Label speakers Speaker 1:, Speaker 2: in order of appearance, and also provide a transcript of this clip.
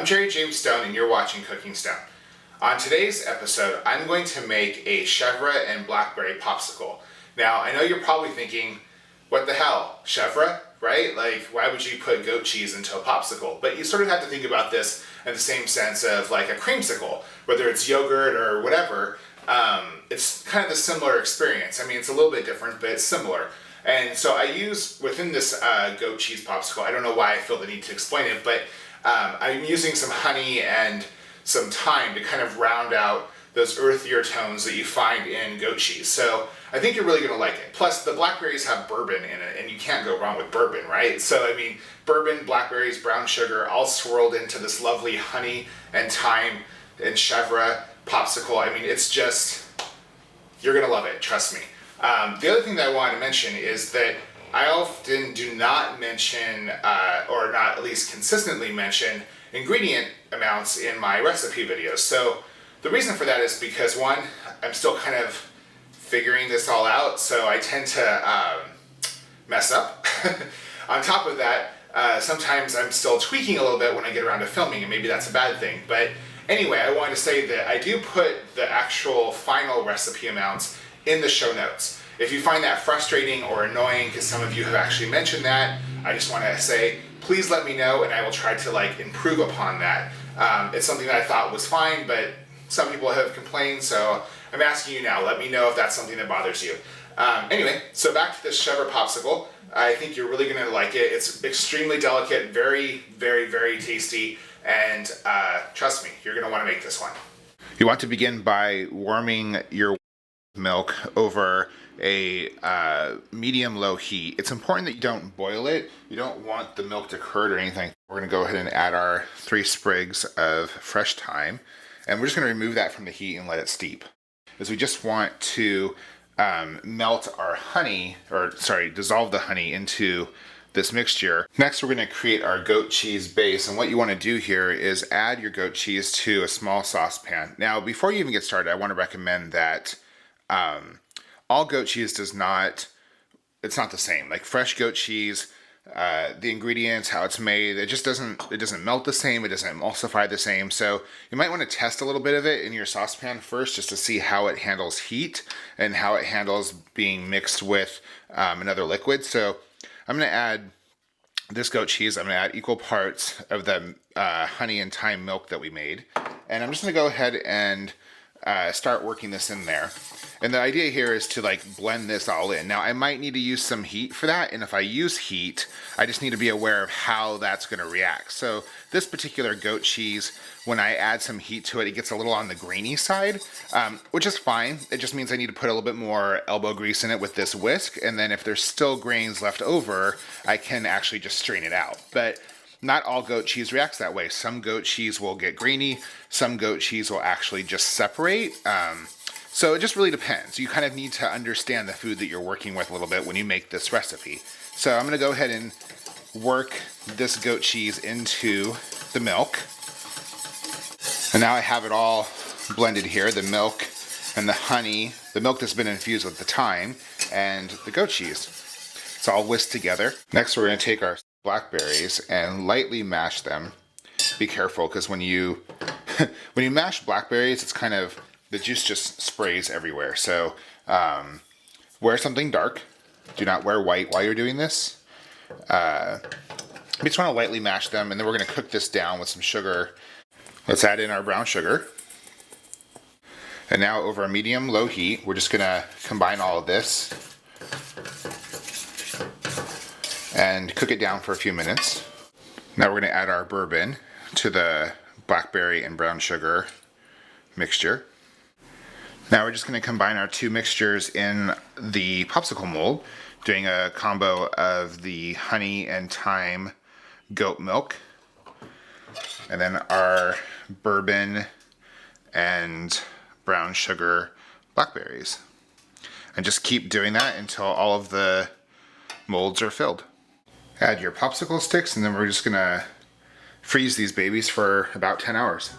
Speaker 1: I'm Jerry James Stone and you're watching Cooking Stone. On today's episode, I'm going to make a chèvre and blackberry popsicle. Now, I know you're probably thinking, what the hell, chèvre, right? Like, why would you put goat cheese into a popsicle? But you sort of have to think about this in the same sense of like a creamsicle, whether it's yogurt or whatever. It's kind of a similar experience. I mean, it's a little bit different, but it's similar. And so I use, within this goat cheese popsicle, I don't know why I feel the need to explain it, but I'm using some honey and some thyme to kind of round out those earthier tones that you find in goat cheese. So I think you're really going to like it. Plus, the blackberries have bourbon in it, and you can't go wrong with bourbon, right? So, I mean, bourbon, blackberries, brown sugar, all swirled into this lovely honey and thyme and chèvre popsicle. I mean, it's just, you're going to love it, trust me. The other thing that I wanted to mention is that I often do not mention, or not at least consistently mention, ingredient amounts in my recipe videos. So the reason for that is because, one, I'm still kind of figuring this all out, so I tend to mess up. On top of that, sometimes I'm still tweaking a little bit when I get around to filming, and maybe that's a bad thing. But anyway, I wanted to say that I do put the actual final recipe amounts in the show notes. If you find that frustrating or annoying, because some of you have actually mentioned that, I just want to say, please let me know and I will try to improve upon that. It's something that I thought was fine, but some people have complained, so I'm asking you now, let me know if that's something that bothers you. Anyway, so back to this chèvre popsicle. I think you're really going to like it. It's extremely delicate, very, very, very tasty, and trust me, you're going to want to make this one. You want to begin by warming your milk over a medium-low heat. It's important that you don't boil it. You don't want the milk to curdle or anything. We're going to go ahead and add our 3 sprigs of fresh thyme, and we're just going to remove that from the heat and let it steep. As we just want to melt our honey, dissolve the honey into this mixture. Next, we're going to create our goat cheese base, and what you want to do here is add your goat cheese to a small saucepan. Now, before you even get started, I want to recommend that all goat cheese it's not the same. Like fresh goat cheese, the ingredients, how it's made, it doesn't melt the same, it doesn't emulsify the same. So you might want to test a little bit of it in your saucepan first, just to see how it handles heat and how it handles being mixed with another liquid. So I'm going to add this goat cheese. I'm going to add equal parts of the honey and thyme milk that we made, and I'm just going to go ahead and start working this in there. And the idea here is to blend this all in. Now, I might need to use some heat for that, and if I use heat, I just need to be aware of how that's going to react. So this particular goat cheese, when I add some heat to it, it gets a little on the grainy side, which is fine. It just means I need to put a little bit more elbow grease in it with this whisk, and then if there's still grains left over, I can actually just strain it out. But not all goat cheese reacts that way. Some goat cheese will get grainy, some goat cheese will actually just separate. So it just really depends. You kind of need to understand the food that you're working with a little bit when you make this recipe. So I'm going to go ahead and work this goat cheese into the milk. And now I have it all blended here, the milk and the honey, the milk that's been infused with the thyme, and the goat cheese. It's all whisked together. Next, we're going to take our blackberries and lightly mash them. Be careful, because when you mash blackberries, it's kind of, the juice just sprays everywhere. So wear something dark. Do not wear white while you're doing this. You just want to lightly mash them, and then we're going to cook this down with some sugar. Let's add in our brown sugar. And now over a medium-low heat, we're just going to combine all of this and cook it down for a few minutes. Now we're going to add our bourbon to the blackberry and brown sugar mixture. Now we're just going to combine our 2 mixtures in the popsicle mold, doing a combo of the honey and thyme goat milk, and then our bourbon and brown sugar blackberries. And just keep doing that until all of the molds are filled. Add your popsicle sticks, and then we're just going to freeze these babies for about 10 hours.